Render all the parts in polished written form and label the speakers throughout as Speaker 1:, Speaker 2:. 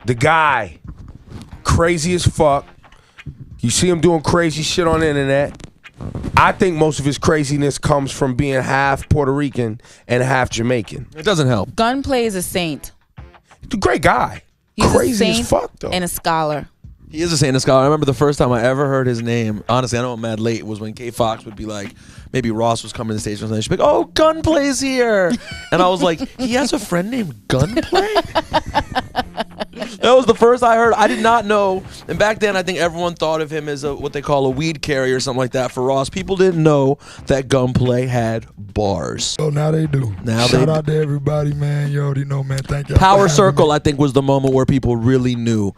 Speaker 1: The guy, crazy as fuck. You see him doing crazy shit on the internet. I think most of his craziness comes from being half Puerto Rican and half Jamaican.
Speaker 2: It doesn't help.
Speaker 3: Gunplay is a saint.
Speaker 1: He's a great guy.
Speaker 3: He's
Speaker 1: Crazy
Speaker 3: a saint
Speaker 1: as fuck, though.
Speaker 3: and a scholar.
Speaker 2: He is a saint and a scholar. I remember the first time I ever heard his name, honestly, I know I'm mad late, was when K Fox would be like, maybe Ross was coming to the stage or something. She'd be like, oh, Gunplay's here. And I was like, he has a friend named Gunplay? That was the first I heard. I did not know. And back then, I think everyone thought of him as what they call a weed carrier or something like that for Ross. People didn't know that Gunplay had bars.
Speaker 4: Oh, now they do. Shout out to everybody, man. You already know, man. Thank you.
Speaker 2: Power Circle, I think, was the moment where people really knew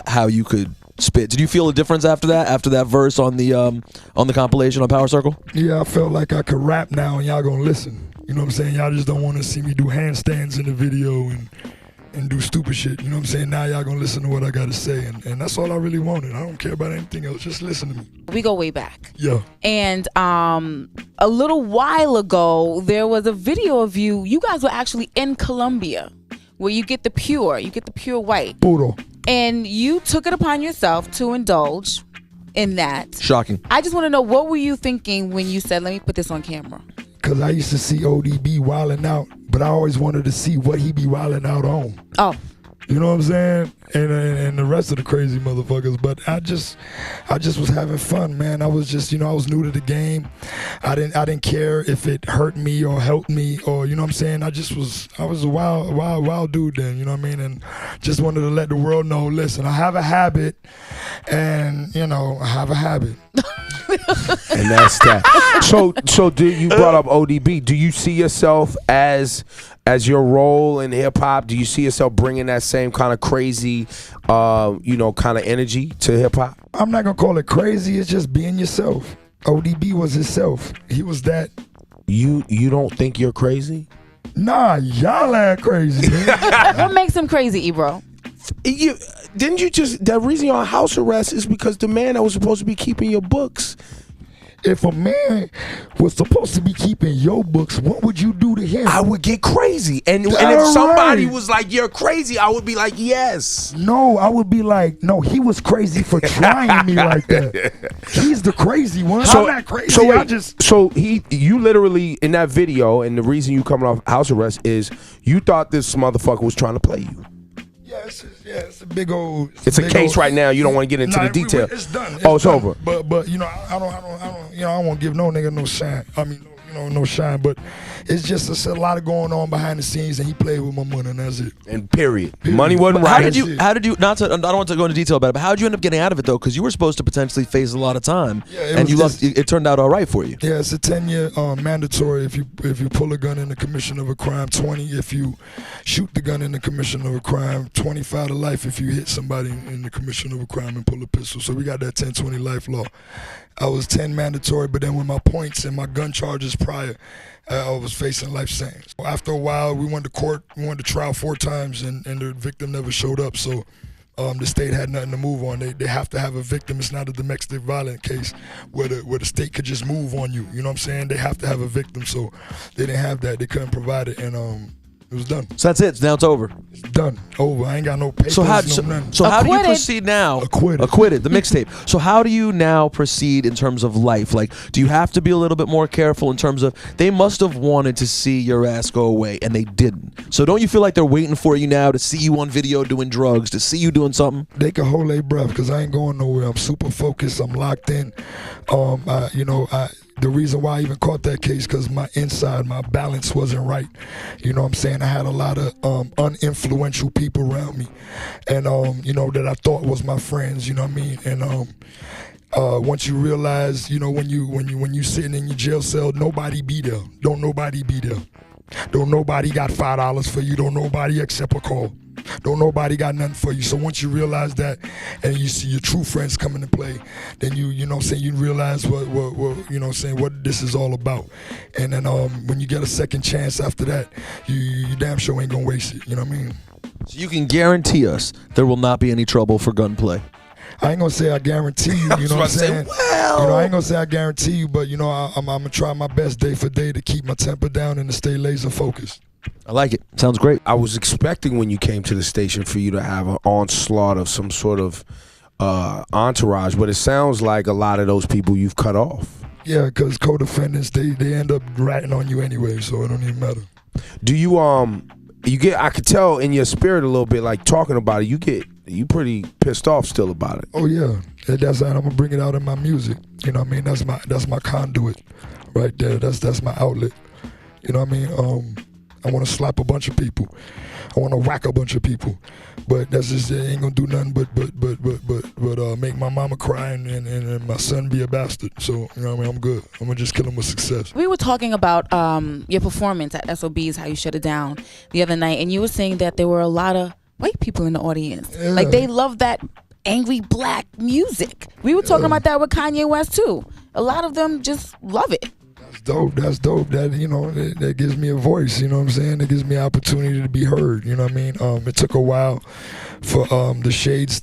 Speaker 2: how you could spit. Did you feel a difference after that? After that verse on the compilation on Power Circle?
Speaker 4: Yeah, I felt like I could rap now and y'all gonna listen. You know what I'm saying? Y'all just don't want to see me do handstands in the video and do stupid shit. You know what I'm saying? Now y'all gonna listen to what I gotta say, and that's all I really wanted. I don't care about anything else. Just listen to me.
Speaker 3: We go way back.
Speaker 4: Yeah.
Speaker 3: And a little while ago, there was a video of you. You guys were actually in Colombia, where you get the pure white.
Speaker 4: Puro.
Speaker 3: And you took it upon yourself to indulge in that.
Speaker 2: Shocking.
Speaker 3: I just want to know, what were you thinking when you said, let me put this on camera?
Speaker 4: Because I used to see ODB wilding out, but I always wanted to see what he be wilding out on.
Speaker 3: Oh.
Speaker 4: You know what I'm saying? And the rest of the crazy motherfuckers. But I just was having fun, man. I was just, I was new to the game. I didn't care if it hurt me or helped me, or, you know what I'm saying? I was a wild dude then, you know what I mean? And just wanted to let the world know, listen, I have a habit, and, I have a habit.
Speaker 1: And that's that. So you brought up ODB. Do you see yourself as your role in hip hop? Do you see yourself bringing that same kind of crazy, kind of energy to hip hop?
Speaker 4: I'm not gonna call it crazy. It's just being yourself. ODB was himself. He was that.
Speaker 1: You don't think you're crazy?
Speaker 4: Nah, y'all act crazy.
Speaker 3: What makes him crazy, Ebro?
Speaker 1: Didn't you just, the reason you're on house arrest is because the man that was supposed to be keeping your books.
Speaker 4: If a man was supposed to be keeping your books, what would you do to him?
Speaker 1: I would get crazy. And if somebody was like, you're crazy, I would be like, yes.
Speaker 4: No, I would be like, no, he was crazy for trying me like that. He's the crazy one. I'm not crazy.
Speaker 1: So you literally, in that video, and the reason you coming off house arrest is you thought this motherfucker was trying to play you.
Speaker 4: It's a big old.
Speaker 1: It's a case right now. You don't want to get into the detail.
Speaker 4: It's done.
Speaker 1: It's over.
Speaker 4: But I don't want to give no nigga no shine. I mean, no shine. But it's just a lot of going on behind the scenes, and he played with my money, and that's it.
Speaker 1: And period. Money wasn't right.
Speaker 2: How did you? I don't want to go into detail about it, but how did you end up getting out of it though? Because you were supposed to potentially face a lot of time, and it turned out all right for you.
Speaker 4: Yeah, it's a 10-year mandatory if you pull a gun in the commission of a crime, 20 if you shoot the gun in the commission of a crime, 25 to life if you hit somebody in the commission of a crime and pull a pistol. So we got that 10-20 life law. I was 10 mandatory, but then with my points and my gun charges prior, I was facing life sentence. After a while, we went to court. We went to trial 4 times, and the victim never showed up. So the state had nothing to move on. They have to have a victim. It's not a domestic violence case where the state could just move on you. You know what I'm saying? They have to have a victim. So they didn't have that. They couldn't provide it, and it was done.
Speaker 2: So that's it. Now it's over.
Speaker 4: It's done. Over. I ain't got no papers.
Speaker 2: So how do you proceed now?
Speaker 4: Acquitted.
Speaker 2: The mixtape. So how do you now proceed in terms of life? Like, do you have to be a little bit more careful in terms of, they must have wanted to see your ass go away and they didn't. So don't you feel like they're waiting for you now to see you on video doing drugs, to see you doing something?
Speaker 4: They can hold their breath because I ain't going nowhere. I'm super focused. I'm locked in. The reason why I even caught that case because my balance wasn't right. You know what I'm saying? I had a lot of uninfluential people around me, and that I thought was my friends. You know what I mean? And once you realize, when you sitting in your jail cell, nobody be there. Don't nobody be there. Don't nobody got $5 for you. Don't nobody accept a call. Don't nobody got nothing for you. So once you realize that, and you see your true friends come into play, then you realize what this is all about. And then when you get a second chance after that, you damn sure ain't gonna waste it. You know what I mean?
Speaker 2: So you can guarantee us there will not be any trouble for Gunplay.
Speaker 4: I ain't gonna say I guarantee you, you know what I'm saying? I ain't gonna say I guarantee you, but I'm gonna try my best day for day to keep my temper down and to stay laser focused.
Speaker 2: I like it. Sounds great.
Speaker 1: I was expecting when you came to the station for you to have an onslaught of some sort of entourage, but it sounds like a lot of those people you've cut off.
Speaker 4: Yeah, because co-defendants, they end up ratting on you anyway, so it don't even matter.
Speaker 1: Do you get? I could tell in your spirit a little bit, like talking about it. You pretty pissed off still about it.
Speaker 4: Oh yeah, that's I'm gonna bring it out in my music. You know what I mean? That's my conduit, right there. That's my outlet. You know what I mean? I want to slap a bunch of people. I want to whack a bunch of people, but that's just it ain't gonna do nothing but make my mama cry and my son be a bastard. So you know what I mean? I'm good. I'm gonna just kill him with success.
Speaker 3: We were talking about your performance at SOB's, how you shut it down the other night, and you were saying that there were a lot of white people in the audience.
Speaker 4: Yeah.
Speaker 3: Like they love that angry black music. We were talking about that with Kanye West too. A lot of them just love it.
Speaker 4: That's dope. That, you know, that gives me a voice, you know what I'm saying? It gives me an opportunity to be heard, you know what I mean? It took a while for the shades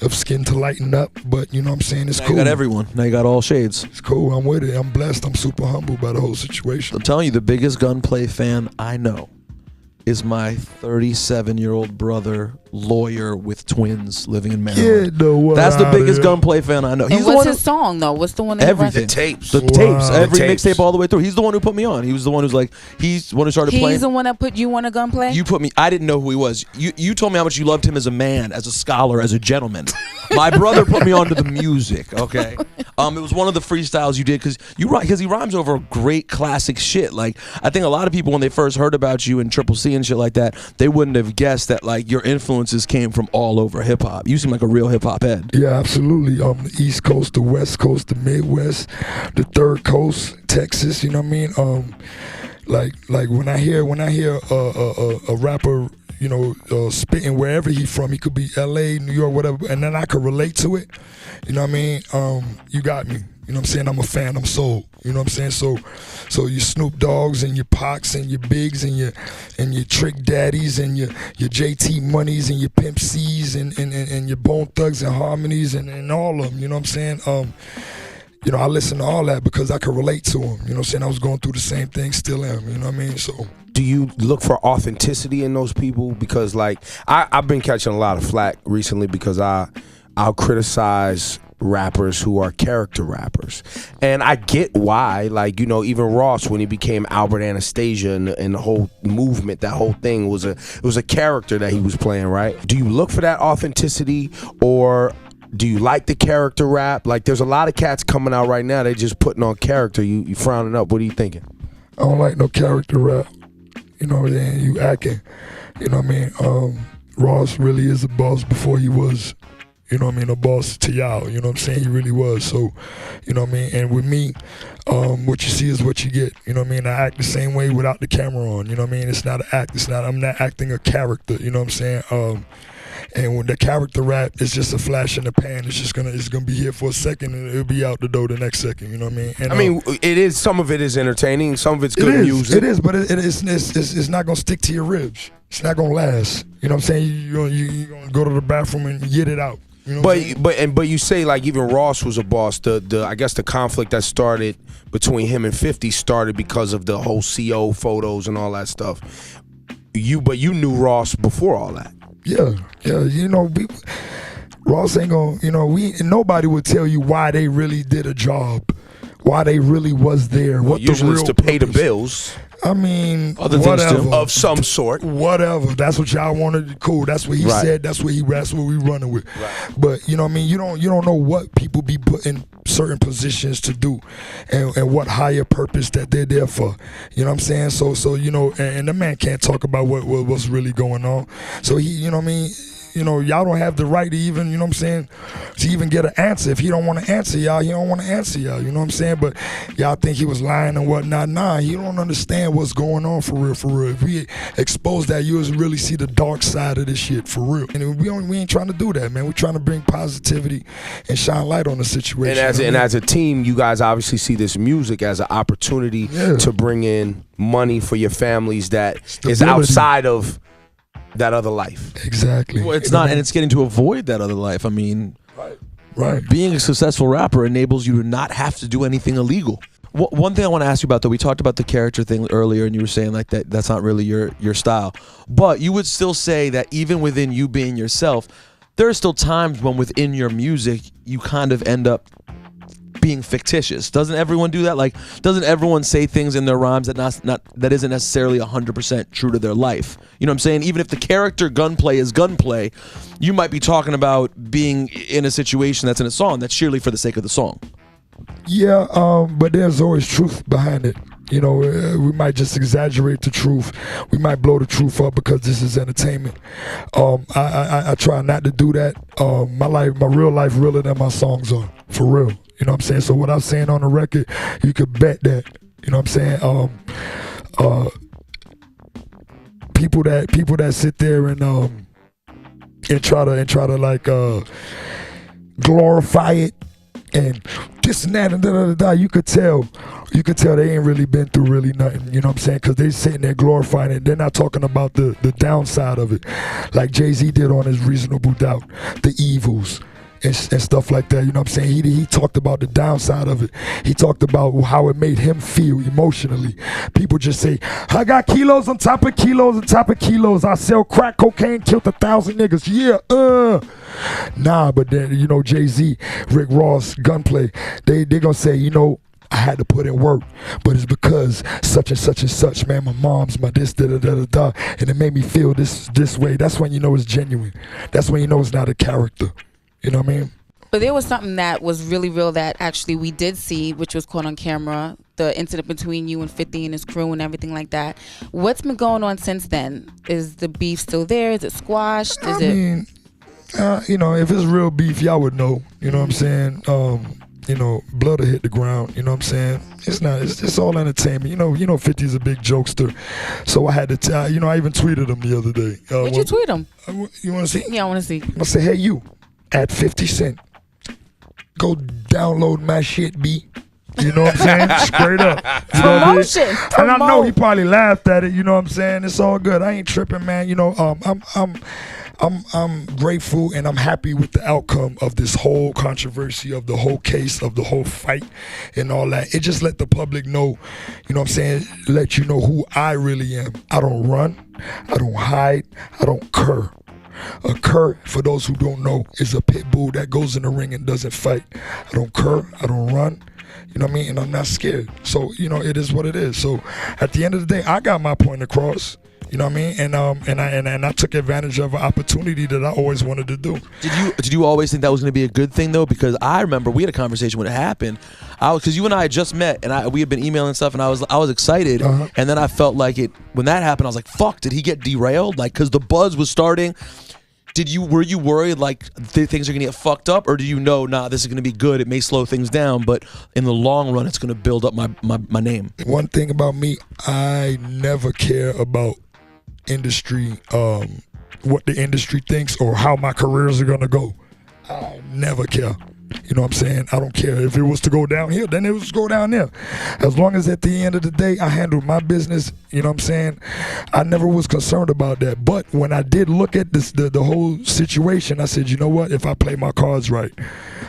Speaker 4: of skin to lighten up, but you know what I'm saying? It's
Speaker 2: Now
Speaker 4: cool.
Speaker 2: you got everyone. Now you got all shades.
Speaker 4: It's cool. I'm with it. I'm blessed. I'm super humbled by the whole situation.
Speaker 2: I'm telling you, the biggest Gunplay fan I know is my 37-year-old brother, lawyer with twins living in Maryland. That's the biggest Gunplay fan I know.
Speaker 3: And what's his song though? What's the one that
Speaker 2: Everything.
Speaker 1: The tapes.
Speaker 2: The tapes. Every
Speaker 1: The tapes.
Speaker 2: mixtape all the way through. He's the one who put me on. He was the one who's like, he's the one who started playing.
Speaker 3: He's the one that put you on a Gunplay?
Speaker 2: You put me. I didn't know who he was. You told me how much you loved him as a man, as a scholar, as a gentleman. My brother put me onto the music. Okay, it was one of the freestyles you did because he rhymes over great classic shit. Like I think a lot of people when they first heard about you in Triple C and shit like that, they wouldn't have guessed that like your influences came from all over hip hop. You seem like a real hip hop head.
Speaker 4: Yeah, absolutely. The East Coast, the West Coast, the Midwest, the Third Coast, Texas. You know what I mean? Like when I hear a rapper, you know, spitting wherever he from, he could be L.A., New York, whatever, and then I could relate to it. You know what I mean? You got me. You know what I'm saying? I'm a fan. I'm sold. You know what I'm saying? So your Snoop Dogs and your Pacs and your Bigs and your Trick Daddies and your JT Moneys and your Pimp C's and your Bone Thugs and Harmonies and all of them. You know what I'm saying? You know, I listen to all that because I can relate to them. You know what I'm saying? I was going through the same thing, still am. You know what I mean? So.
Speaker 1: Do you look for authenticity in those people? Because like I've been catching a lot of flack recently because I'll criticize rappers who are character rappers, and I get why. Like, you know, even Ross, when he became Albert Anastasia and the whole movement, that whole thing was a character that he was playing, right? Do you look for that authenticity, or do you like the character rap? Like, there's a lot of cats coming out right now, they just putting on character. You frowning up. What are you thinking?
Speaker 4: I don't like no character rap. You know what I'm saying? You acting. You know what I mean? Ross really is a boss before he was, you know what I mean, a boss to y'all. You know what I'm saying? He really was. So, you know what I mean? And with me, what you see is what you get. You know what I mean? I act the same way without the camera on. You know what I mean? It's not an act. I'm not acting a character. You know what I'm saying? And when the character rap, it's just a flash in the pan. It's gonna be here for a second and it'll be out the door the next second. You know what I mean? And,
Speaker 1: I mean, it is. Some of it is entertaining. Some of it's good music.
Speaker 4: It is, but it's not gonna stick to your ribs. It's not gonna last. You know what I'm saying? You're gonna go to the bathroom and get it out. You know
Speaker 1: but you say like even Ross was a boss. The I guess the conflict that started between him and 50 started because of the whole CO photos and all that stuff. But you knew Ross before all that.
Speaker 4: Yeah, you know, Ross ain't gonna, you know, nobody would tell you why they really did a job, why they really was there.
Speaker 1: Well,
Speaker 4: what
Speaker 1: usually
Speaker 4: the real
Speaker 1: it's to pay the
Speaker 4: purpose.
Speaker 1: bills.
Speaker 4: I mean,
Speaker 2: Other things
Speaker 4: whatever.
Speaker 2: too.
Speaker 1: Of some sort.
Speaker 4: Whatever. That's what y'all wanted. Cool. That's what he said. That's what we running with.
Speaker 1: Right.
Speaker 4: But you know what I mean? You don't know what people be put in certain positions to do and what higher purpose that they're there for. You know what I'm saying? So you know, and the man can't talk about what's really going on. So he, you know what I mean? You know, y'all don't have the right to even, you know what I'm saying, to even get an answer. If he don't want to answer y'all, he don't want to answer y'all, you know what I'm saying? But y'all think he was lying and whatnot. Nah, he don't understand what's going on for real. If we expose that, you'll really see the dark side of this shit for real. And we ain't trying to do that, man. We're trying to bring positivity and shine light on the situation.
Speaker 1: And as a team, you guys obviously see this music as an opportunity to bring in money for your families that is outside of that other life.
Speaker 4: Exactly.
Speaker 2: Well, it's not, and it's getting to avoid that other life. I mean,
Speaker 4: right.
Speaker 2: Being a successful rapper enables you to not have to do anything illegal. One thing I want to ask you about, though, we talked about the character thing earlier, and you were saying like that's not really your style. But you would still say that even within you being yourself, there are still times when within your music you kind of end up being fictitious. Doesn't everyone do that? Like, doesn't everyone say things in their rhymes that isn't necessarily 100% true to their life? You know what I'm saying? Even if the character Gunplay is Gunplay, you might be talking about being in a situation that's in a song that's sheerly for the sake of the song.
Speaker 4: Yeah, but there's always truth behind it. You know, we might just exaggerate the truth. We might blow the truth up because this is entertainment. I try not to do that. My real life realer than my songs are, for real. You know what I'm saying? So what I'm saying on the record, you could bet that. You know what I'm saying? People that sit there and try to like glorify it and this and that and da. You could tell they ain't really been through really nothing. You know what I'm saying? Because they sitting there glorifying it. They're not talking about the downside of it, like Jay-Z did on his Reasonable Doubt, the evils. And stuff like that, you know what I'm saying? He talked about the downside of it. He talked about how it made him feel emotionally. People just say, I got kilos on top of kilos on top of kilos. I sell crack cocaine, killed 1,000 niggas. Yeah, Nah, but then, you know, Jay-Z, Rick Ross, Gunplay, they gonna say, you know, I had to put in work, but it's because such and such and such, man, my mom's, my this, da, and it made me feel this way. That's when you know it's genuine. That's when you know it's not a character. You know what I mean?
Speaker 3: But there was something that was really real that actually we did see, which was caught on camera, the incident between you and 50 and his crew and everything like that. What's been going on since then? Is the beef still there? Is it squashed?
Speaker 4: I mean, you know, if it's real beef, y'all would know. You know what I'm saying? You know, blood will hit the ground. You know what I'm saying? It's all entertainment. You know, 50's a big jokester. So I had to tell, you know, I even tweeted him the other day.
Speaker 3: Did you tweet him?
Speaker 4: You want to see?
Speaker 3: Yeah, I want to see.
Speaker 4: I say, hey, you. At 50 Cent, go download my shit, B. You know what I'm saying? Straight up. You know
Speaker 3: Promotion.
Speaker 4: And I know he probably laughed at it. You know what I'm saying? It's all good. I ain't tripping, man. You know, I'm grateful and I'm happy with the outcome of this whole controversy, of the whole case, of the whole fight, and all that. It just let the public know. You know what I'm saying? Let you know who I really am. I don't run. I don't hide. I don't cur. A cur, for those who don't know, is a pit bull that goes in the ring and doesn't fight. I don't cur, I don't run, you know what I mean? And I'm not scared. So, you know, it is what it is. So at the end of the day, I got my point across. You know what I mean? And I took advantage of an opportunity that I always wanted to do.
Speaker 2: Did you always think that was going to be a good thing though? Because I remember we had a conversation when it happened. Because you and I had just met, and we had been emailing stuff, and I was excited, and then I felt like when that happened, I was like, "Fuck! Did he get derailed?" Like, because the buzz was starting. Were you worried like things are gonna get fucked up, or do you know, nah, this is gonna be good? It may slow things down, but in the long run, it's gonna build up my name.
Speaker 4: One thing about me, I never care about industry, what the industry thinks or how my careers are gonna go. I never care. You know what I'm saying? I don't care. If it was to go down here, then it was to go down there. As long as at the end of the day, I handled my business, you know what I'm saying? I never was concerned about that. But when I did look at this, the whole situation, I said, you know what? If I play my cards right,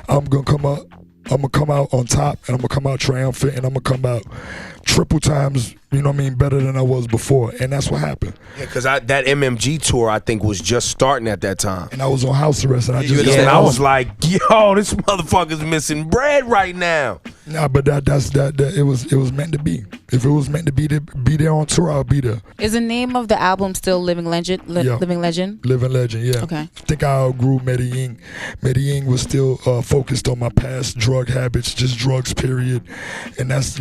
Speaker 4: I'm going to come out on top, and I'm going to come out triumphant, and I'm going to come out triple times, you know what I mean, better than I was before. And that's what happened.
Speaker 1: Yeah, because that MMG tour, I think, was just starting at that time.
Speaker 4: And I was on house arrest, and I
Speaker 1: I was like, yo, this motherfucker's missing bread right now.
Speaker 4: Nah, but it was meant to be. If it was meant to be there on tour, I'll be there.
Speaker 3: Is the name of the album still Living Legend?
Speaker 4: Yeah.
Speaker 3: Living Legend?
Speaker 4: Living Legend, yeah.
Speaker 3: Okay.
Speaker 4: I think I outgrew Medellin. Medellin was still focused on my past drug habits, just drugs, period. And that's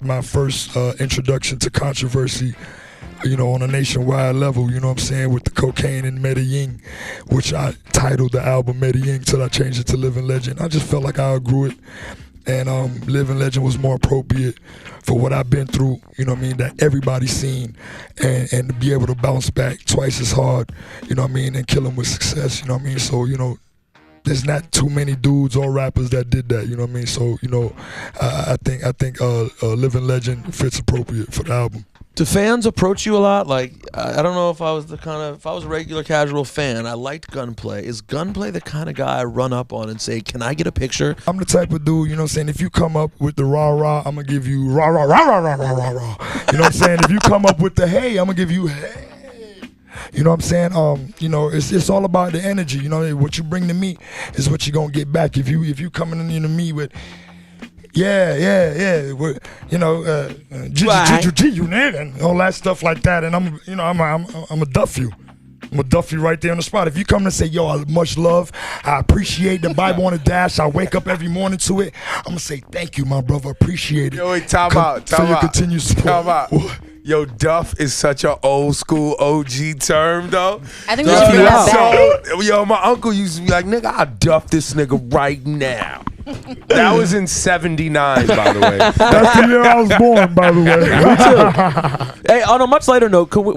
Speaker 4: my first introduction to controversy, you know, on a nationwide level, you know what I'm saying, with the cocaine in Medellin, which I titled the album Medellin till I changed it to Living Legend. I just felt like I outgrew it. And Living Legend was more appropriate for what I've been through, you know what I mean, that everybody's seen, and to be able to bounce back twice as hard, you know what I mean, and kill them with success, you know what I mean. So, you know, there's not too many dudes or rappers that did that, you know what I mean. So, you know, I think Living Legend fits appropriate for the album.
Speaker 2: Do fans approach you a lot? Like, I don't know if I was if I was a regular casual fan, I liked Gunplay. Is Gunplay the kind of guy I run up on and say, can I get a picture?
Speaker 4: I'm the type of dude, you know what I'm saying? If you come up with the rah-rah, I'm going to give you rah-rah. You know what I'm saying? If you come up with the hey, I'm going to give you hey. You know what I'm saying? You know, it's all about the energy. You know, what you bring to me is what you're going to get back. If you coming into me with, yeah, you know, you nigga, and all that stuff like that, and I'm a duff you. I'm a duff you right there on the spot. If you come and say, yo, much love, I appreciate the Bible on the dash, I wake up every morning to it, I'm gonna say thank you, my brother, appreciate it.
Speaker 1: Yo, wait, time out.
Speaker 4: For your continued support.
Speaker 1: Time out. Yo, duff is such an old school OG term, though.
Speaker 3: I think we should bring that back.
Speaker 1: Yo, my uncle used to be like, nigga, I'll duff this nigga right now. That was in 79, by the way.
Speaker 4: That's the year I was born, by the way.
Speaker 2: Hey, on a much lighter note, can you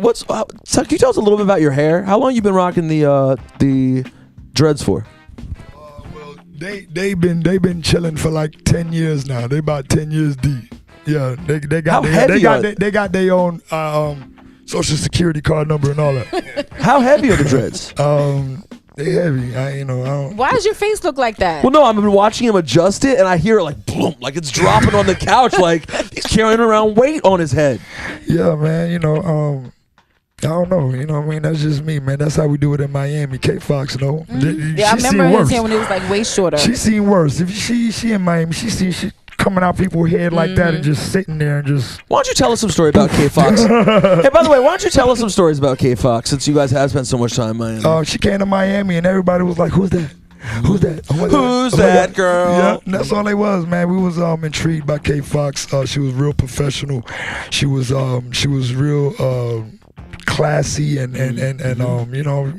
Speaker 2: tell us a little bit about your hair? How long you been rocking the dreads for?
Speaker 4: Well, they've been chilling for like 10 years now. They about 10 years deep. Yeah, they got their own social security card number and all that.
Speaker 2: How heavy are the dreads?
Speaker 4: They heavy. I don't.
Speaker 3: Why does your face look like that?
Speaker 2: Well, no, I've been watching him adjust it, and I hear it like boom, like it's dropping on the couch, like he's carrying around weight on his head.
Speaker 4: Yeah, man. I don't know. You know what I mean? That's just me, man. That's how we do it in Miami. K Fox, you know.
Speaker 3: Yeah, I remember his hair when it was like way shorter.
Speaker 4: She seen worse. If she in Miami, she coming out people's head like that and just sitting there and just.
Speaker 2: Why don't you tell us some story about K Fox? Hey, by the way, why don't you tell us some stories about K Fox since you guys have spent so much time in Miami?
Speaker 4: She came to Miami and everybody was like, "Who's that? Who's that?
Speaker 2: Who's that girl?"
Speaker 4: Yeah, that's all they was, man. We was intrigued by K Fox. She was real professional. She was real classy and you know,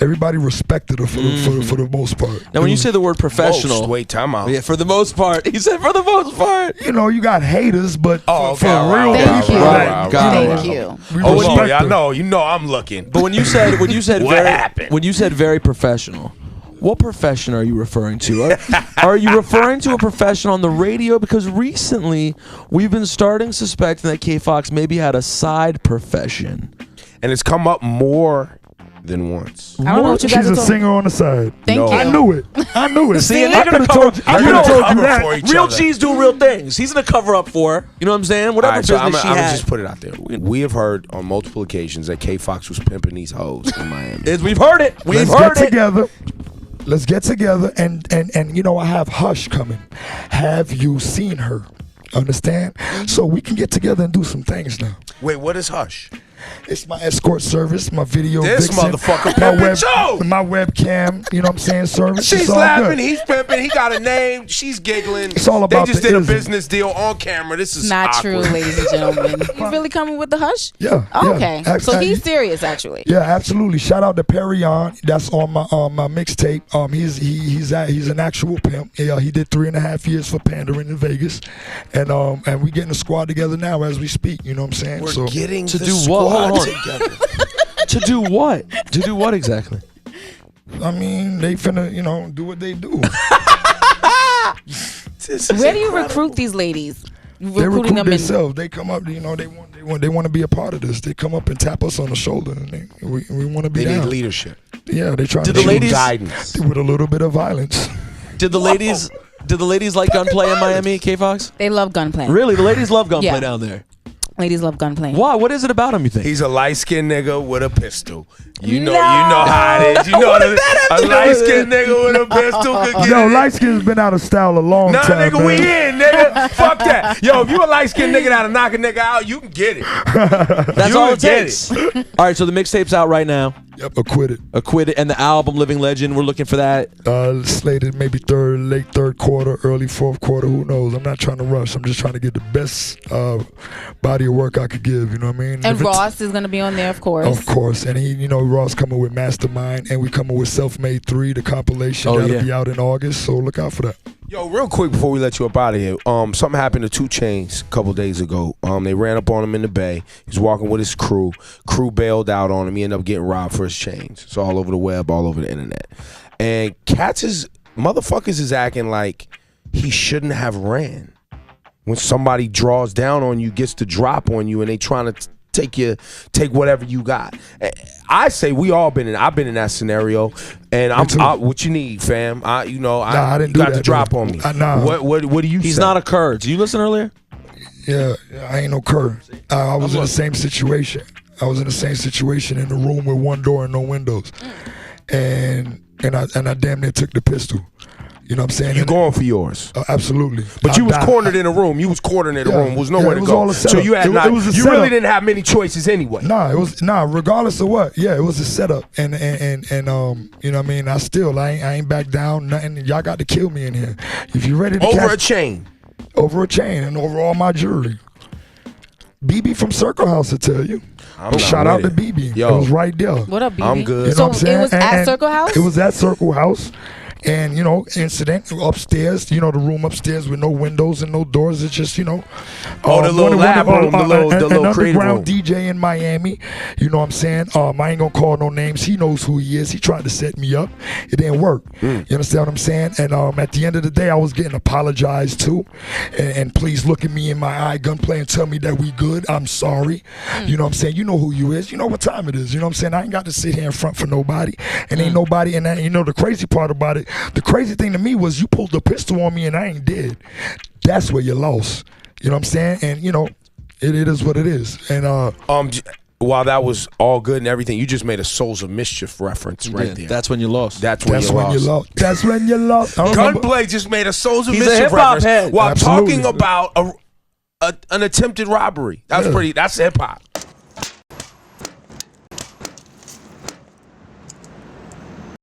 Speaker 4: everybody respected her for the most part.
Speaker 2: Now, when you say the word professional,
Speaker 1: wait, time out.
Speaker 2: Yeah, for the most part. He said for the most part.
Speaker 4: You know, you got haters, but for real
Speaker 3: Thank
Speaker 4: people,
Speaker 3: you.
Speaker 4: right?
Speaker 3: Thank you.
Speaker 1: I know. You know, I'm looking.
Speaker 2: But when you said
Speaker 1: What happened?
Speaker 2: When you said very professional, what profession are you referring to? Are you referring to a profession on the radio? Because recently we've been starting suspecting that K Fox maybe had a side profession.
Speaker 1: And it's come up more than once.
Speaker 3: I don't know what you guys
Speaker 4: She's
Speaker 3: are
Speaker 4: a
Speaker 3: talking.
Speaker 4: singer on the side.
Speaker 3: Thank you.
Speaker 4: I knew it.
Speaker 2: See, and
Speaker 4: I
Speaker 2: they're gonna
Speaker 4: could have told you. I
Speaker 1: They're
Speaker 4: could have
Speaker 1: gonna
Speaker 4: told you
Speaker 1: cover
Speaker 4: that.
Speaker 1: for each
Speaker 2: Real
Speaker 1: other.
Speaker 2: G's do real things. He's gonna cover up for her. You know what I'm saying? Whatever
Speaker 1: All right, so
Speaker 2: business
Speaker 1: I'm
Speaker 2: she had.
Speaker 1: just put it out there. We have heard on multiple occasions that K Fox was pimping these hoes in Miami.
Speaker 2: We've heard it. We've
Speaker 4: Let's
Speaker 2: heard
Speaker 4: get
Speaker 2: it.
Speaker 4: together. Let's get together and you know, I have Hush coming. Have you seen her? Understand? So we can get together and do some things now.
Speaker 1: Wait, what is Hush?
Speaker 4: It's my escort service, my video
Speaker 1: This
Speaker 4: vixen,
Speaker 1: motherfucker
Speaker 4: my
Speaker 1: pimping Joe.
Speaker 4: my webcam, you know what I'm saying, service.
Speaker 1: She's
Speaker 4: It's all
Speaker 1: laughing,
Speaker 4: good.
Speaker 1: he's pimping, he got a name, she's giggling.
Speaker 4: It's all about
Speaker 1: They just
Speaker 4: the
Speaker 1: did a
Speaker 4: ism.
Speaker 1: business deal on camera. This is
Speaker 3: Not
Speaker 1: awkward.
Speaker 3: true, ladies and gentlemen. You really coming with the Hush?
Speaker 4: Yeah.
Speaker 3: Okay.
Speaker 4: Yeah.
Speaker 3: So he's serious, actually.
Speaker 4: Yeah, absolutely. Shout out to Perry on. That's on my mixtape. He's an actual pimp. Yeah, he did 3.5 years for pandering in Vegas, and we getting a squad together now as we speak. You know what I'm saying?
Speaker 1: We're getting
Speaker 2: To
Speaker 1: the
Speaker 2: do what?
Speaker 1: squad
Speaker 2: Hold on.
Speaker 1: together.
Speaker 2: To do what? To do what exactly?
Speaker 4: I mean, they finna, you know, do what they do.
Speaker 3: Where do you recruit these ladies?
Speaker 4: They
Speaker 3: Recruiting
Speaker 4: recruit
Speaker 3: them in.
Speaker 4: themselves. They come up, you know, they want to be a part of this. They come up and tap us on the shoulder, and we want to be
Speaker 1: They need
Speaker 4: down.
Speaker 1: leadership.
Speaker 4: Yeah, they try
Speaker 2: Did
Speaker 4: to
Speaker 2: the ladies-
Speaker 1: Guidance.
Speaker 4: with a little bit of violence.
Speaker 2: Did the ladies like gunplay in Miami, K Fox?
Speaker 3: They love gunplay.
Speaker 2: Really? The ladies love gunplay
Speaker 3: Yeah.
Speaker 2: down there.
Speaker 3: Ladies love gunplay.
Speaker 2: Why? What is it about him, you think?
Speaker 1: He's a light-skinned nigga with a pistol. You know
Speaker 3: No.
Speaker 1: how it is. You know a light-skinned nigga with a pistol could get
Speaker 4: Yo,
Speaker 1: it.
Speaker 4: light skin's been out of style a long
Speaker 1: Nah,
Speaker 4: time,
Speaker 1: nigga,
Speaker 4: man.
Speaker 1: we in, nigga. Fuck that. Yo, if you a light-skinned nigga that'll knock a nigga out, you can get it.
Speaker 2: That's
Speaker 1: You
Speaker 2: all
Speaker 1: would
Speaker 2: it
Speaker 1: get
Speaker 2: takes. All right, so the mixtape's out right now.
Speaker 4: Yep, acquitted.
Speaker 2: Acquitted, and the album Living Legend. We're looking for that.
Speaker 4: Slated maybe late third quarter, early fourth quarter. Who knows? I'm not trying to rush. I'm just trying to get the best body of work I could give. You know what I mean?
Speaker 3: And
Speaker 4: If it's-
Speaker 3: Ross is going to be on there, of course.
Speaker 4: Of course, and he, you know, Ross coming with Mastermind, and we coming with Self-Made 3, the compilation.
Speaker 2: Oh,
Speaker 4: That'll
Speaker 2: yeah.
Speaker 4: be out in August, so look out for that.
Speaker 1: Yo, real quick before we let you up out of here, something happened to 2 Chainz a couple days ago. They ran up on him in the Bay. He was walking with his crew. Crew bailed out on him. He ended up getting robbed for his chains. It's all over the web, all over the internet. And motherfuckers is acting like he shouldn't have ran. when somebody draws down on you, gets the drop on you, and they trying to take whatever you got. I say we all been in. I've been in that scenario, and what you need, fam? I didn't
Speaker 4: do
Speaker 1: got
Speaker 4: that,
Speaker 1: the drop
Speaker 4: bro.
Speaker 1: on me.
Speaker 4: Nah.
Speaker 1: What do you?
Speaker 2: He's
Speaker 1: say?
Speaker 2: not a cur. Did you listen earlier?
Speaker 4: Yeah, I ain't no cur. I was in the same situation. I was in the same situation in the room with one door and no windows, and I damn near took the pistol. You know what I'm saying?
Speaker 1: You going for yours?
Speaker 4: Absolutely.
Speaker 1: But you was cornered in a room. You was cornered in a room. Was nowhere to
Speaker 4: was
Speaker 1: go.
Speaker 4: all a setup.
Speaker 1: So you had
Speaker 4: It was a
Speaker 1: you
Speaker 4: setup.
Speaker 1: really didn't have many choices anyway.
Speaker 4: Regardless of what. Yeah, it was a setup, and you know what I mean. I ain't back down. Nothing. Y'all got to kill me in here. If you ready to
Speaker 1: Over
Speaker 4: catch,
Speaker 1: a chain.
Speaker 4: over a chain, and over all my jewelry. BB from Circle House to tell you. Shout out to BB.
Speaker 1: Yo.
Speaker 4: It was right there.
Speaker 3: What up, BB?
Speaker 1: I'm good.
Speaker 4: You know
Speaker 3: So
Speaker 4: what I'm saying?
Speaker 3: it was at Circle House?
Speaker 4: It was at Circle House. And, you know, incident upstairs, the room upstairs with no windows and no doors. It's just,
Speaker 1: the little lab room, the little creative room.
Speaker 4: underground DJ in Miami. You know what I'm saying? I ain't going to call no names. He knows who he is. He tried to set me up. It didn't work. You understand what I'm saying? And at the end of the day, I was getting apologized to. And please look at me in my eye, Gunplay, and tell me that we good. I'm sorry. You know what I'm saying? You know who you is. You know what time it is. You know what I'm saying? I ain't got to sit here in front for nobody. And ain't nobody. And the crazy part about it, the crazy thing to me was you pulled the pistol on me and I ain't dead. That's where you lost. You know what I'm saying? And it is what it is. And
Speaker 1: while that was all good and everything, you just made a Souls of Mischief reference right there.
Speaker 2: That's when you lost.
Speaker 1: That's when you lost.
Speaker 4: That's when you lost.
Speaker 1: Gunplay just made a Souls of
Speaker 2: He's a
Speaker 1: Mischief
Speaker 2: hip-hop
Speaker 1: reference
Speaker 2: head.
Speaker 1: while
Speaker 4: Absolutely.
Speaker 1: talking about an attempted robbery. That's hip hop.